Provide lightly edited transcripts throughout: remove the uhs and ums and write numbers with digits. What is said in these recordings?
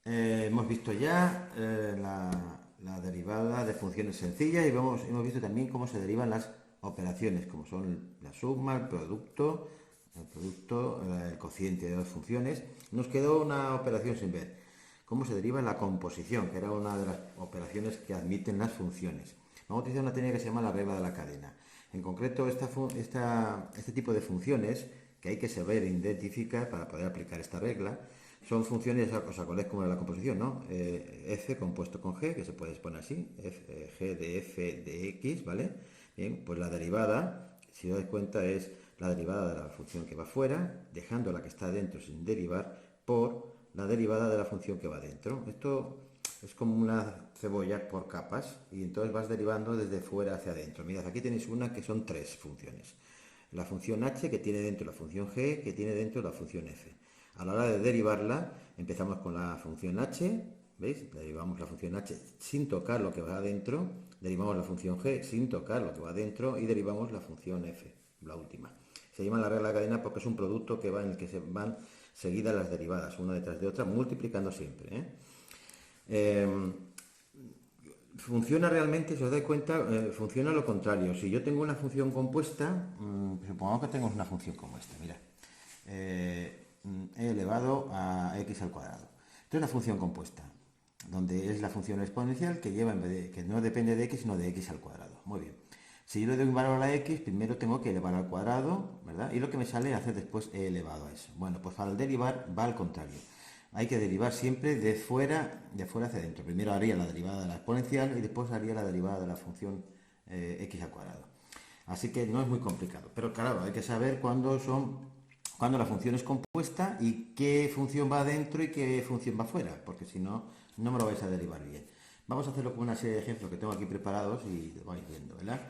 Hemos visto ya la derivada de funciones sencillas y hemos visto también cómo se derivan las operaciones, como son la suma, el cociente de dos funciones. Nos quedó una operación sin ver, cómo se deriva la composición, que era una de las operaciones que admiten las funciones. Vamos a utilizar una técnica que se llama la regla de la cadena. En concreto, este tipo de funciones que hay que saber identificar para poder aplicar esta regla son funciones, os acordáis como era la composición, ¿no? F compuesto con G, que se puede exponer así, G de F de X, ¿vale? Bien, pues la derivada, si os dais cuenta, es la derivada de la función que va fuera, dejando la que está dentro sin derivar, por la derivada de la función que va dentro. Esto es como una cebolla por capas y entonces vas derivando desde fuera hacia adentro. Mirad, aquí tenéis una que son tres funciones. La función h que tiene dentro la función g que tiene dentro la función f. A la hora de derivarla, empezamos con la función h, ¿veis? Derivamos la función h sin tocar lo que va adentro, derivamos la función g sin tocar lo que va adentro y derivamos la función f, la última. Se llama la regla de cadena porque es un producto que va en el que se van seguidas las derivadas, una detrás de otra, multiplicando siempre, ¿eh? Funciona realmente, si os dais cuenta, funciona lo contrario. Si yo tengo una función compuesta, supongamos que tengo una función como esta, mira, e elevado a x al cuadrado. Esto es una función compuesta, donde es la función exponencial que lleva, que no depende de x, sino de x al cuadrado. Muy bien. Si yo le doy un valor a la x, primero tengo que elevar al cuadrado, ¿verdad? Y lo que me sale hacer después e elevado a eso. Bueno, pues al derivar va al contrario. Hay que derivar siempre de fuera hacia adentro. Primero haría la derivada de la exponencial y después haría la derivada de la función x al cuadrado. Así que no es muy complicado. Pero claro, hay que saber cuándo la función es compuesta y qué función va adentro y qué función va fuera, porque si no, no me lo vais a derivar bien. Vamos a hacerlo con una serie de ejemplos que tengo aquí preparados y lo vais viendo, ¿verdad?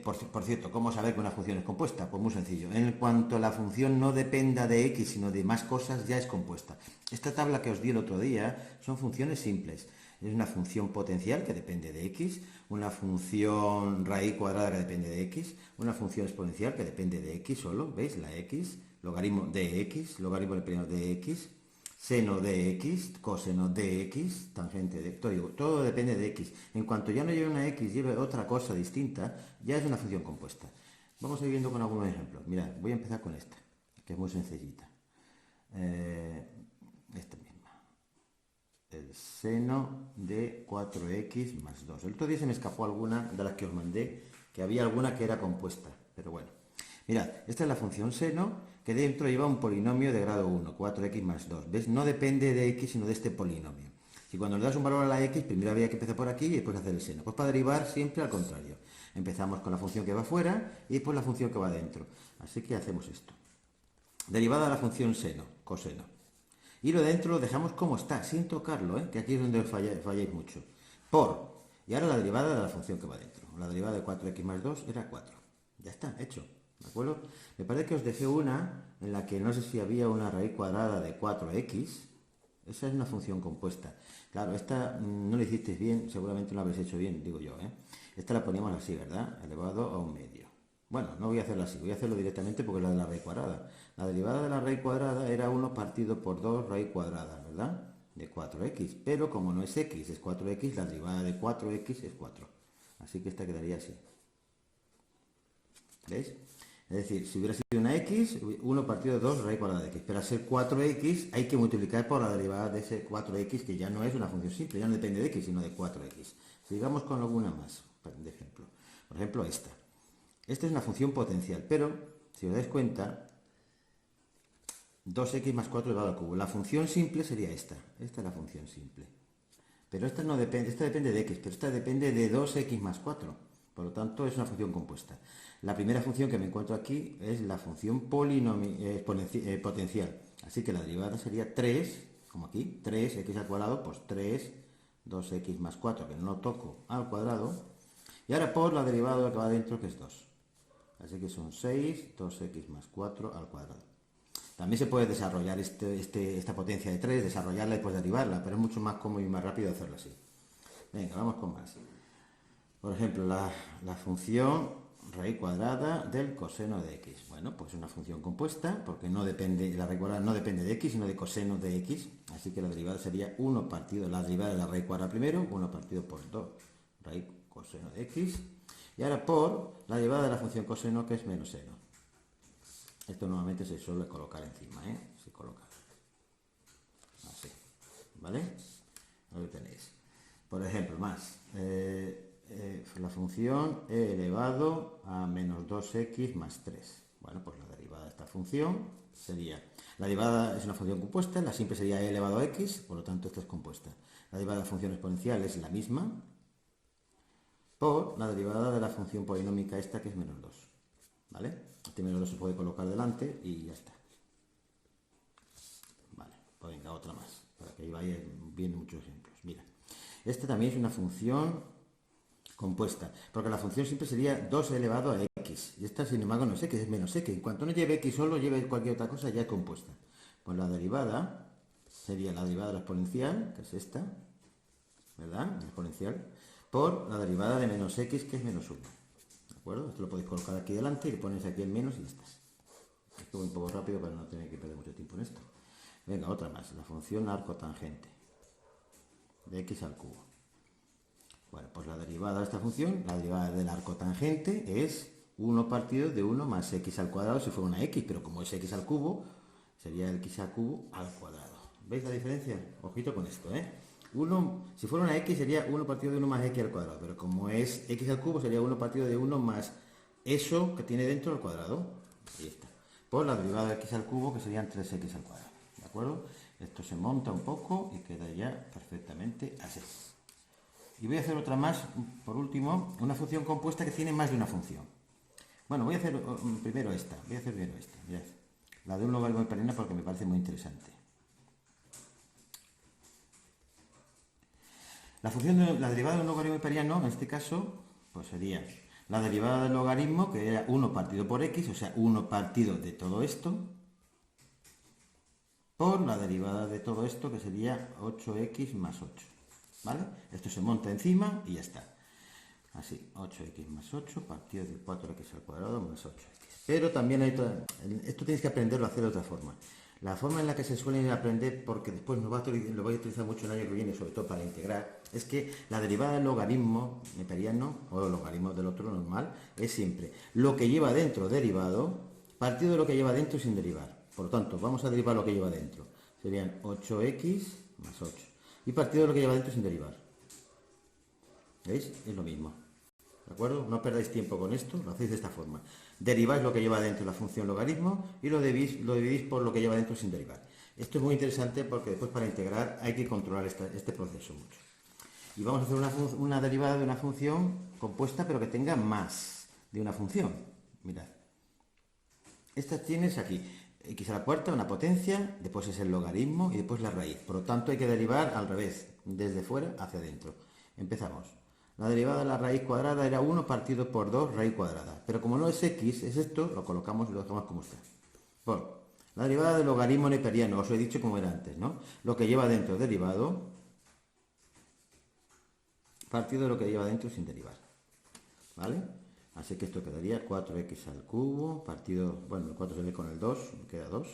Por cierto, ¿cómo saber que una función es compuesta? Pues muy sencillo. En cuanto la función no dependa de x, sino de más cosas, ya es compuesta. Esta tabla que os di el otro día son funciones simples. Es una función potencial que depende de x, una función raíz cuadrada que depende de x, una función exponencial que depende de x solo, ¿veis? La x, logaritmo de x, logaritmo del primero de x, seno de x, coseno de x, tangente de todo depende de x. En cuanto ya no lleve una x, lleve otra cosa distinta, ya es una función compuesta. Vamos a ir viendo con algunos ejemplos. Mirad, voy a empezar con esta, que es muy sencillita. Esta misma. El seno de 4x más 2. El otro día se me escapó alguna de las que os mandé, que había alguna que era compuesta, pero bueno. Mirad, esta es la función seno, que dentro lleva un polinomio de grado 1, 4x más 2. ¿Ves? No depende de x, sino de este polinomio. Si cuando le das un valor a la x, primero había que empezar por aquí y después hacer el seno. Pues para derivar siempre al contrario. Empezamos con la función que va fuera y después la función que va dentro. Así que hacemos esto. Derivada de la función seno, coseno. Y lo de dentro lo dejamos como está, sin tocarlo, ¿eh? Que aquí es donde falláis mucho. Por. Y ahora la derivada de la función que va dentro. La derivada de 4x más 2 era 4. Ya está, hecho. ¿De acuerdo? Me parece que os dejé una en la que no sé si había una raíz cuadrada de 4x. Esa es una función compuesta. Claro, esta no lo hicisteis bien, seguramente no lo habréis hecho bien, digo yo, ¿eh? Esta la poníamos así, ¿verdad? Elevado a un medio. Bueno, no voy a hacerlo así, voy a hacerlo directamente porque es la de la raíz cuadrada. La derivada de la raíz cuadrada era 1 partido por 2 raíz cuadrada, ¿verdad? De 4x. Pero como no es x, es 4x, la derivada de 4x es 4. Así que esta quedaría así. ¿Veis? Es decir, si hubiera sido una x, 1 partido de 2 raíz cuadrada de x. Pero al ser 4x hay que multiplicar por la derivada de ese 4x, que ya no es una función simple, ya no depende de x, sino de 4x. Sigamos con alguna más, de ejemplo. Por ejemplo, esta. Esta es una función potencial, pero si os dais cuenta, 2x más 4 elevado al cubo. La función simple sería esta. Esta es la función simple. Pero esta no depende, esta depende de x, pero esta depende de 2x más 4. Por lo tanto, es una función compuesta. La primera función que me encuentro aquí es la función potencial. Así que la derivada sería 3, como aquí, 3x al cuadrado, pues 3, 2x más 4, que no lo toco, al cuadrado. Y ahora por la derivada que va adentro, que es 2. Así que son 6, 2x más 4 al cuadrado. También se puede desarrollar esta potencia de 3, desarrollarla y pues derivarla, pero es mucho más cómodo y más rápido hacerlo así. Venga, vamos con más. Por ejemplo, la función raíz cuadrada del coseno de x. Bueno, pues una función compuesta, porque no depende, la raíz cuadrada no depende de x, sino de coseno de x. Así que la derivada sería 1 partido, la derivada de la raíz cuadrada primero, 1 partido por 2 raíz coseno de x. Y ahora por la derivada de la función coseno, que es menos seno. Esto normalmente se suele colocar encima, se coloca así, ¿vale? Ahí lo tenéis. Por ejemplo, más, la función e elevado a menos 2x más 3. Bueno, pues la derivada de esta función sería, la derivada es una función compuesta, la simple sería e elevado a x, por lo tanto esto es compuesta. La derivada de la función exponencial es la misma, por la derivada de la función polinómica esta, que es menos 2, ¿vale? Este menos 2 se puede colocar delante y ya está. Vale, pues venga, otra más, para que ahí vayan viendo muchos ejemplos. Mira, esta también es una función compuesta, porque la función siempre sería 2 elevado a x, y esta sin embargo no es x, es menos x. En cuanto no lleve x solo, lleve cualquier otra cosa, ya es compuesta. Pues la derivada sería la derivada de la exponencial, que es esta, ¿verdad? La exponencial, por la derivada de menos x, que es menos 1. ¿De acuerdo? Esto lo podéis colocar aquí delante y le ponéis aquí el menos y ya está. Esto voy un poco rápido para no tener que perder mucho tiempo en esto. Venga, otra más, la función arcotangente de x al cubo. Bueno, pues la derivada de esta función, la derivada del arcotangente es 1 partido de 1 más x al cuadrado si fuera una x, pero como es x al cubo, sería el x al cubo al cuadrado. ¿Veis la diferencia? Ojito con esto, si fuera una x sería 1 partido de 1 más x al cuadrado, pero como es x al cubo sería 1 partido de 1 más eso que tiene dentro al cuadrado. Ahí está. Por la derivada de x al cubo, que serían 3x al cuadrado. ¿De acuerdo? Esto se monta un poco y queda ya perfectamente así. Y voy a hacer otra más, por último, una función compuesta que tiene más de una función. Bueno, voy a hacer primero esta, mirad, la de un logaritmo de perena porque me parece muy interesante. La derivada de un logaritmo imperiano, en este caso, pues sería la derivada del logaritmo, que era 1 partido por x, o sea, 1 partido de todo esto, por la derivada de todo esto, que sería 8x más 8. ¿Vale? Esto se monta encima y ya está. Así, 8x más 8 partido de 4x al cuadrado más 8x. Pero también esto tenéis que aprenderlo a hacer de otra forma. La forma en la que se suelen aprender, porque después lo voy a utilizar mucho el año que viene, sobre todo para integrar, es que la derivada del logaritmo neperiano, o el logaritmo del otro normal, es siempre lo que lleva dentro derivado, partido de lo que lleva dentro sin derivar. Por lo tanto, vamos a derivar lo que lleva dentro. Serían 8x más 8. Y partido de lo que lleva dentro sin derivar. ¿Veis? Es lo mismo. ¿De acuerdo? No perdáis tiempo con esto, lo hacéis de esta forma. Deriváis lo que lleva dentro la función logaritmo y lo dividís por lo que lleva dentro sin derivar. Esto es muy interesante porque después para integrar hay que controlar este proceso mucho. Y vamos a hacer una derivada de una función compuesta pero que tenga más de una función. Mirad. Esta tienes aquí. X a la cuarta, una potencia, después es el logaritmo y después la raíz. Por lo tanto hay que derivar al revés, desde fuera hacia adentro. Empezamos. La derivada de la raíz cuadrada era 1 partido por 2 raíz cuadrada. Pero como no es x, es esto, lo colocamos y lo dejamos como está. Por la derivada del logaritmo neperiano, os he dicho como era antes, ¿no? Lo que lleva dentro derivado, partido de lo que lleva dentro sin derivar. ¿Vale? Así que esto quedaría 4x al cubo, partido, bueno, el 4 se ve con el 2, me queda 2.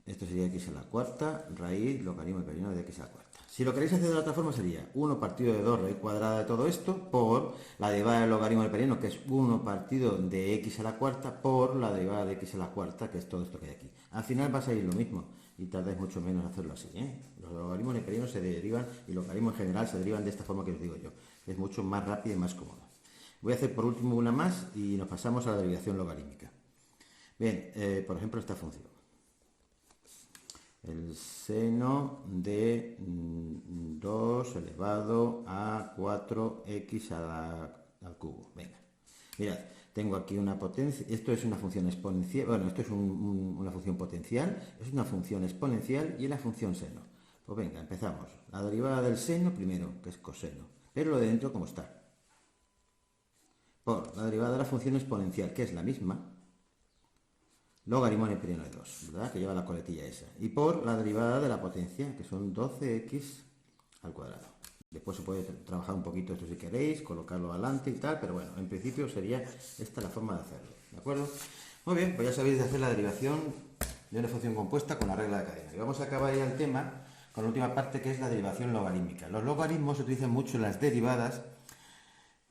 Esto sería x a la cuarta, raíz, logaritmo neperiano de x a la cuarta. Si lo queréis hacer de otra forma sería 1 partido de 2 raíz cuadrada de todo esto por la derivada del logaritmo neperiano, que es 1 partido de x a la cuarta por la derivada de x a la cuarta, que es todo esto que hay aquí. Al final va a salir lo mismo y tardáis mucho menos hacerlo así, Los logaritmos neperianos se derivan y los logaritmos en general se derivan de esta forma que os digo yo. Es mucho más rápido y más cómodo. Voy a hacer por último una más y nos pasamos a la derivación logarítmica. Bien, por ejemplo esta función. El seno de 2 elevado a 4x al cubo. Venga, mirad, tengo aquí una potencia, esto es una función exponencial, bueno, esto es una función potencial, es una función exponencial y la función seno. Pues venga, empezamos. La derivada del seno primero, que es coseno, pero lo de dentro como está. Por la derivada de la función exponencial, que es la misma, logaritmo neperiano de 2, ¿verdad? Que lleva la coletilla esa. Y por la derivada de la potencia, que son 12x al cuadrado. Después se puede trabajar un poquito esto si queréis, colocarlo adelante y tal, pero bueno, en principio sería esta la forma de hacerlo, ¿de acuerdo? Muy bien, pues ya sabéis de hacer la derivación de una función compuesta con la regla de cadena. Y vamos a acabar ya el tema con la última parte, que es la derivación logarítmica. Los logaritmos se utilizan mucho en las derivadas,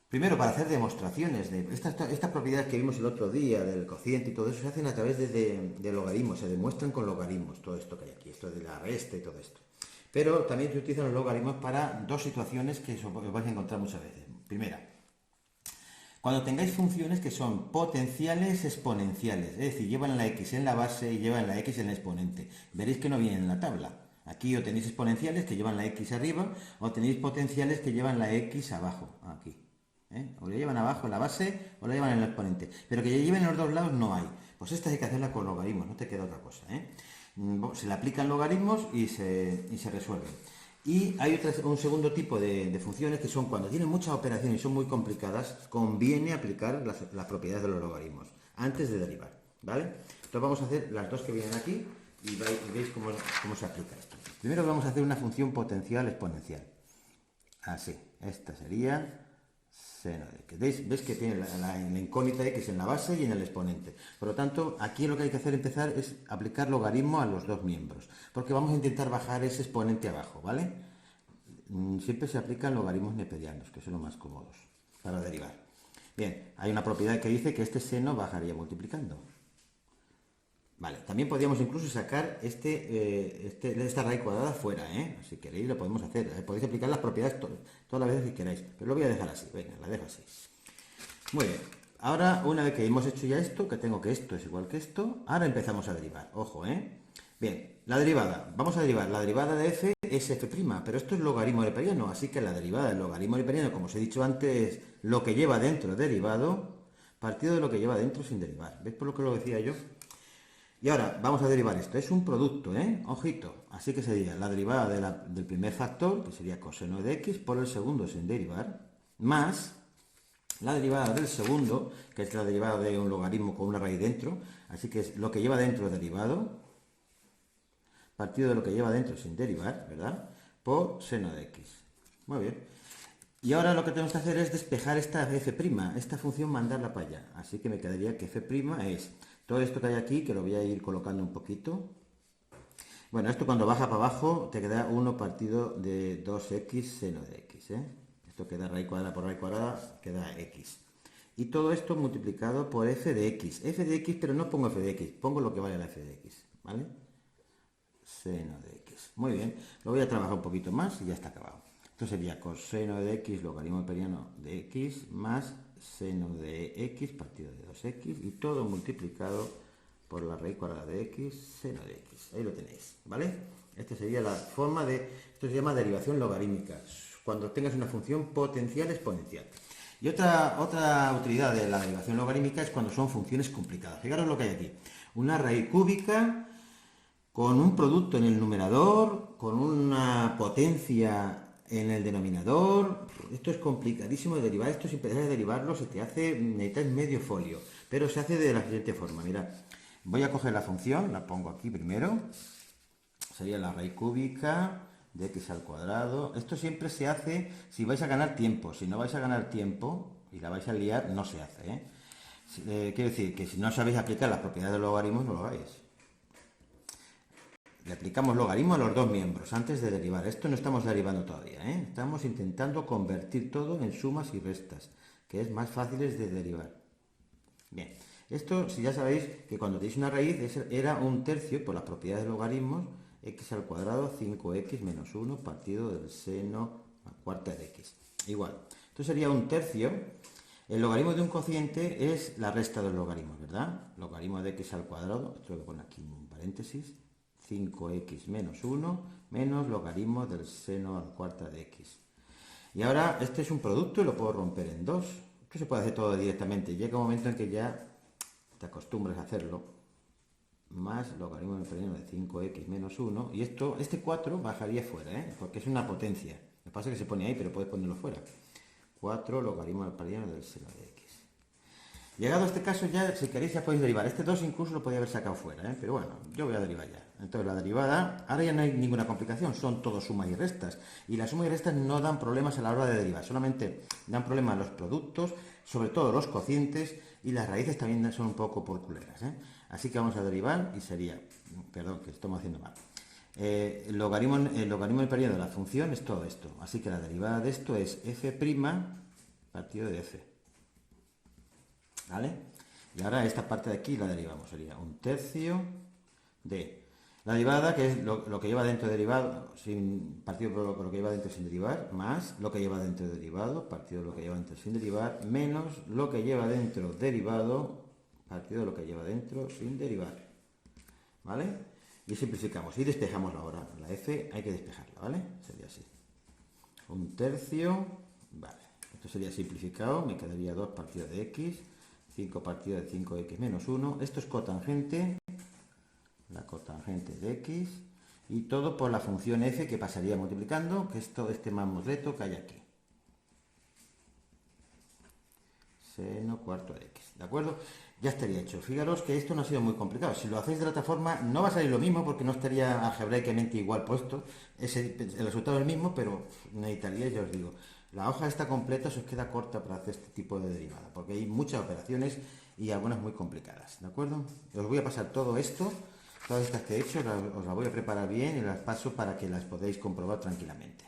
primero para hacer demostraciones de estas propiedades que vimos el otro día, del cociente y todo eso, se hacen a través de logaritmos, se demuestran con logaritmos, todo esto que hay aquí, esto de la resta y todo esto. Pero también se utilizan los logaritmos para dos situaciones que os vais a encontrar muchas veces. Primera, cuando tengáis funciones que son potenciales exponenciales, es decir, llevan la x en la base y llevan la x en el exponente. Veréis que no viene en la tabla. Aquí o tenéis exponenciales que llevan la x arriba, o tenéis potenciales que llevan la x abajo, aquí. O la llevan abajo en la base o la llevan en el exponente. Pero que ya lleven en los dos lados no hay. Pues esta hay que hacerla con logaritmos, no te queda otra cosa. Se le aplican logaritmos y se resuelven. Y hay un segundo tipo de funciones que son cuando tienen muchas operaciones y son muy complicadas, conviene aplicar las propiedades de los logaritmos antes de derivar, ¿vale? Entonces vamos a hacer las dos que vienen aquí y veis cómo se aplica esto. Primero vamos a hacer una función potencial exponencial. Así, esta sería seno de x. ¿Ves que tiene la incógnita x en la base y en el exponente? Por lo tanto, aquí lo que hay que hacer empezar es aplicar logaritmo a los dos miembros, porque vamos a intentar bajar ese exponente abajo, ¿vale? Siempre se aplican logaritmos neperianos, que son los más cómodos para derivar. Bien, hay una propiedad que dice que este seno bajaría multiplicando. Vale, también podríamos incluso sacar esta raíz cuadrada fuera, Si queréis lo podemos hacer. Podéis aplicar las propiedades todas las veces que queráis, pero lo voy a dejar así. Venga, la dejo así. Muy bien. Ahora, una vez que hemos hecho ya esto, que tengo que esto es igual que esto, ahora empezamos a derivar. Ojo, Bien, la derivada. Vamos a derivar. La derivada de f es f', pero esto es logaritmo neperiano, así que la derivada del logaritmo neperiano, como os he dicho antes, lo que lleva dentro derivado, partido de lo que lleva dentro sin derivar. ¿Veis por lo que lo decía yo? Y ahora vamos a derivar esto. Es un producto, Ojito. Así que sería la derivada del primer factor, que sería coseno de x, por el segundo sin derivar, más la derivada del segundo, que es la derivada de un logaritmo con una raíz dentro. Así que es lo que lleva dentro derivado, partido de lo que lleva dentro sin derivar, ¿verdad? Por seno de x. Muy bien. Y ahora lo que tenemos que hacer es despejar esta f', esta función mandarla para allá. Así que me quedaría que f' es todo esto que hay aquí, que lo voy a ir colocando un poquito. Bueno, esto cuando baja para abajo te queda 1 partido de 2x seno de x. Esto queda raíz cuadrada por raíz cuadrada, queda x. Y todo esto multiplicado por f de x. F de x, pero no pongo f de x, pongo lo que vale la f de x, ¿vale? Seno de x. Muy bien, lo voy a trabajar un poquito más y ya está acabado. Esto sería coseno de x, logaritmo neperiano de x, más seno de x partido de 2x y todo multiplicado por la raíz cuadrada de x, seno de x. Ahí lo tenéis, ¿vale? Esta sería la forma esto se llama derivación logarítmica, cuando tengas una función potencial exponencial. Y otra utilidad de la derivación logarítmica es cuando son funciones complicadas. Fijaros lo que hay aquí. Una raíz cúbica con un producto en el numerador, con una potencia en el denominador. Esto es complicadísimo de derivar. Esto, si empiezas a derivarlo, necesitas medio folio, pero se hace de la siguiente forma. Mira, voy a coger la función, la pongo aquí primero, sería la raíz cúbica de x al cuadrado. Esto siempre se hace si vais a ganar tiempo. Si no vais a ganar tiempo y la vais a liar, no se hace, quiero decir que si no sabéis aplicar las propiedades de los logaritmos, no lo hagáis. Le aplicamos logaritmo a los dos miembros antes de derivar. Esto no estamos derivando todavía, Estamos intentando convertir todo en sumas y restas, que es más fáciles de derivar. Bien, esto, si ya sabéis que cuando tenéis una raíz, era un tercio por las propiedades de logaritmos, x al cuadrado 5x menos 1 partido del seno a cuarta de x. Igual. Esto sería un tercio. El logaritmo de un cociente es la resta de los logaritmos, ¿verdad? Logaritmo de x al cuadrado, esto lo voy a poner aquí en paréntesis, 5x menos 1 menos logaritmo del seno a la cuarta de x. Y ahora este es un producto y lo puedo romper en dos. Esto se puede hacer todo directamente. Llega un momento en que ya te acostumbres a hacerlo. Más logaritmo neperiano de 5x menos 1. Y este 4 bajaría fuera, porque es una potencia. Lo que pasa es que se pone ahí, pero puedes ponerlo fuera. 4 logaritmo neperiano del seno de x. Llegado a este caso ya, si queréis, ya podéis derivar. Este 2 incluso lo podía haber sacado fuera, pero bueno, yo voy a derivar ya. Entonces la derivada, ahora ya no hay ninguna complicación, son todo suma y restas. Y las sumas y restas no dan problemas a la hora de derivar, solamente dan problemas a los productos, sobre todo los cocientes, y las raíces también son un poco por culeras, ¿eh? Así que vamos a derivar y sería, perdón, que estamos haciendo mal. El logaritmo del periodo de la función es todo esto. Así que la derivada de esto es f' partido de f. ¿Vale? Y ahora esta parte de aquí la derivamos. Sería 1/3 de la derivada, que es lo que lleva dentro de derivado, sin partido por lo que lleva dentro sin derivar, más lo que lleva dentro de derivado, partido de lo que lleva dentro sin derivar, menos lo que lleva dentro derivado, partido de lo que lleva dentro sin derivar. ¿Vale? Y simplificamos y despejamos ahora. La f hay que despejarla, ¿vale? Sería así. 1/3, vale. Esto sería simplificado, me quedaría 2 partido de x, 5 partido de 5x menos 1. Esto es cotangente, la cotangente de x, y todo por la función f que pasaría multiplicando, que es todo este mamotreto que hay aquí. Seno cuarto de x, ¿de acuerdo? Ya estaría hecho. Fijaros que esto no ha sido muy complicado. Si lo hacéis de la otra forma, no va a salir lo mismo porque no estaría algebraicamente igual puesto. El resultado es el mismo, pero necesitaría, ya os digo, la hoja está completa, se os queda corta para hacer este tipo de derivada, porque hay muchas operaciones y algunas muy complicadas, ¿de acuerdo? Os voy a pasar todo esto, todas estas que he hecho, os las voy a preparar bien y las paso para que las podáis comprobar tranquilamente.